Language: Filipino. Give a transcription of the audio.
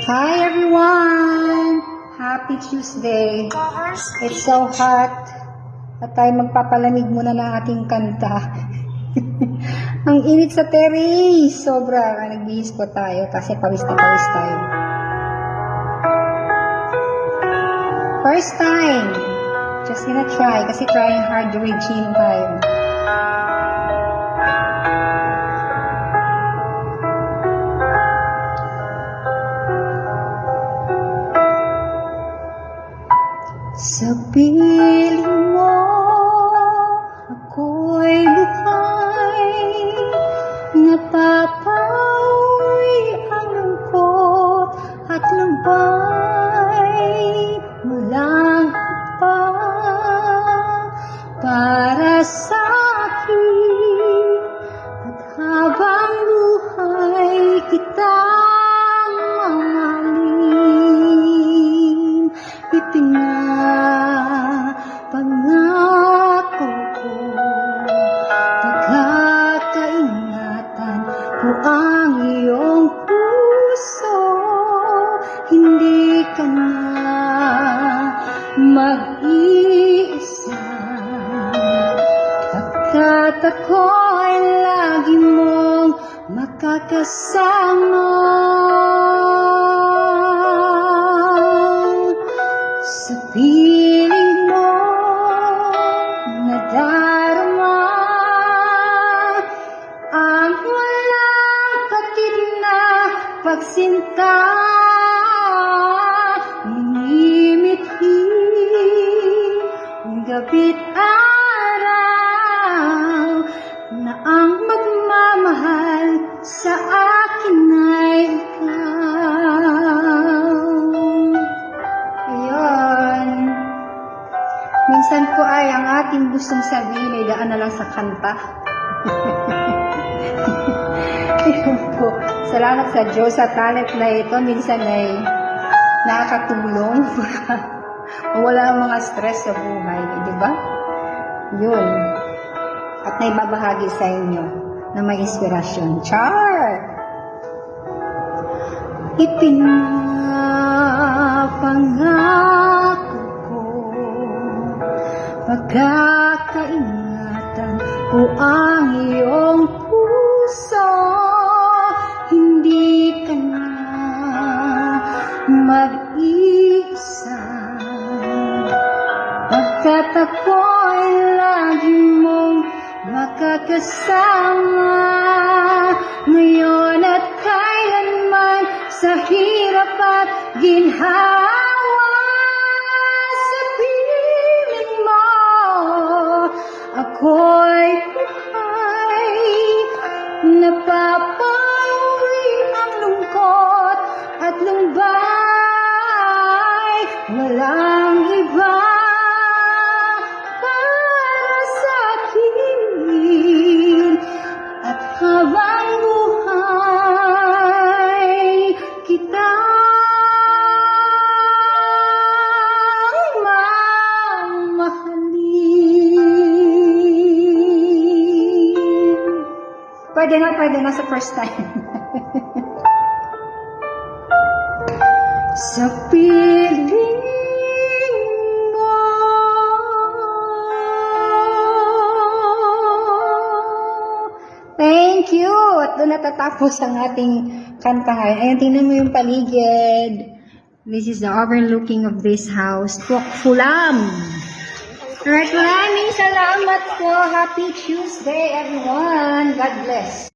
Hi everyone! Happy Tuesday! It's so hot at tayo magpapalamig muna ng ating kanta. Ang init sa terrace! Sobra! Nagbihis po tayo kasi pawis na pawis tayo. First time! Just gonna try kasi trying hard to regime tayo. Sa piling mo, ako'y buhay, napapawi ang lungkot at lubay, walang iba para sa akin, at habang buhay kitang mamahalin, pangako ko, pagkakaingatan ko ang iyong puso, hindi ka na mag-iisa, pagkat ako'y lagi mong makakasama. Sa piling mo nadarama ang walang patid na pagsinta, minimithi gabit araw na ang magmamahal sa akin ay minsan po ay ang ating gustong sabihin ay daan na lang sa kanta. Ayun po. Salamat sa Diyos sa talent na ito. Minsan ay nakakatulong para wala ang mga stress sa buhay. Di ba? Yun. At naibabahagi sa inyo na may inspirasyon. Char! Ipinapangako pagkakaingatan ko ang iyong puso, hindi ka na mag-isa, pagkat ako'y lagi mong makakasama, ngayon at kailanman sa hirap at ginhawa. Ako'y buhay, napapawi ang lungkot at lumbay, walang iba para sa akin, at habang buhay kita pwede na sa first time. Sa piling mo, thank you! At doon natatapos ang ating kantahan. Ayan, tingnan mo yung paligid. This is the overlooking of this house. Fulam! Alright, maraming salamat po. Happy Tuesday, everyone. God bless.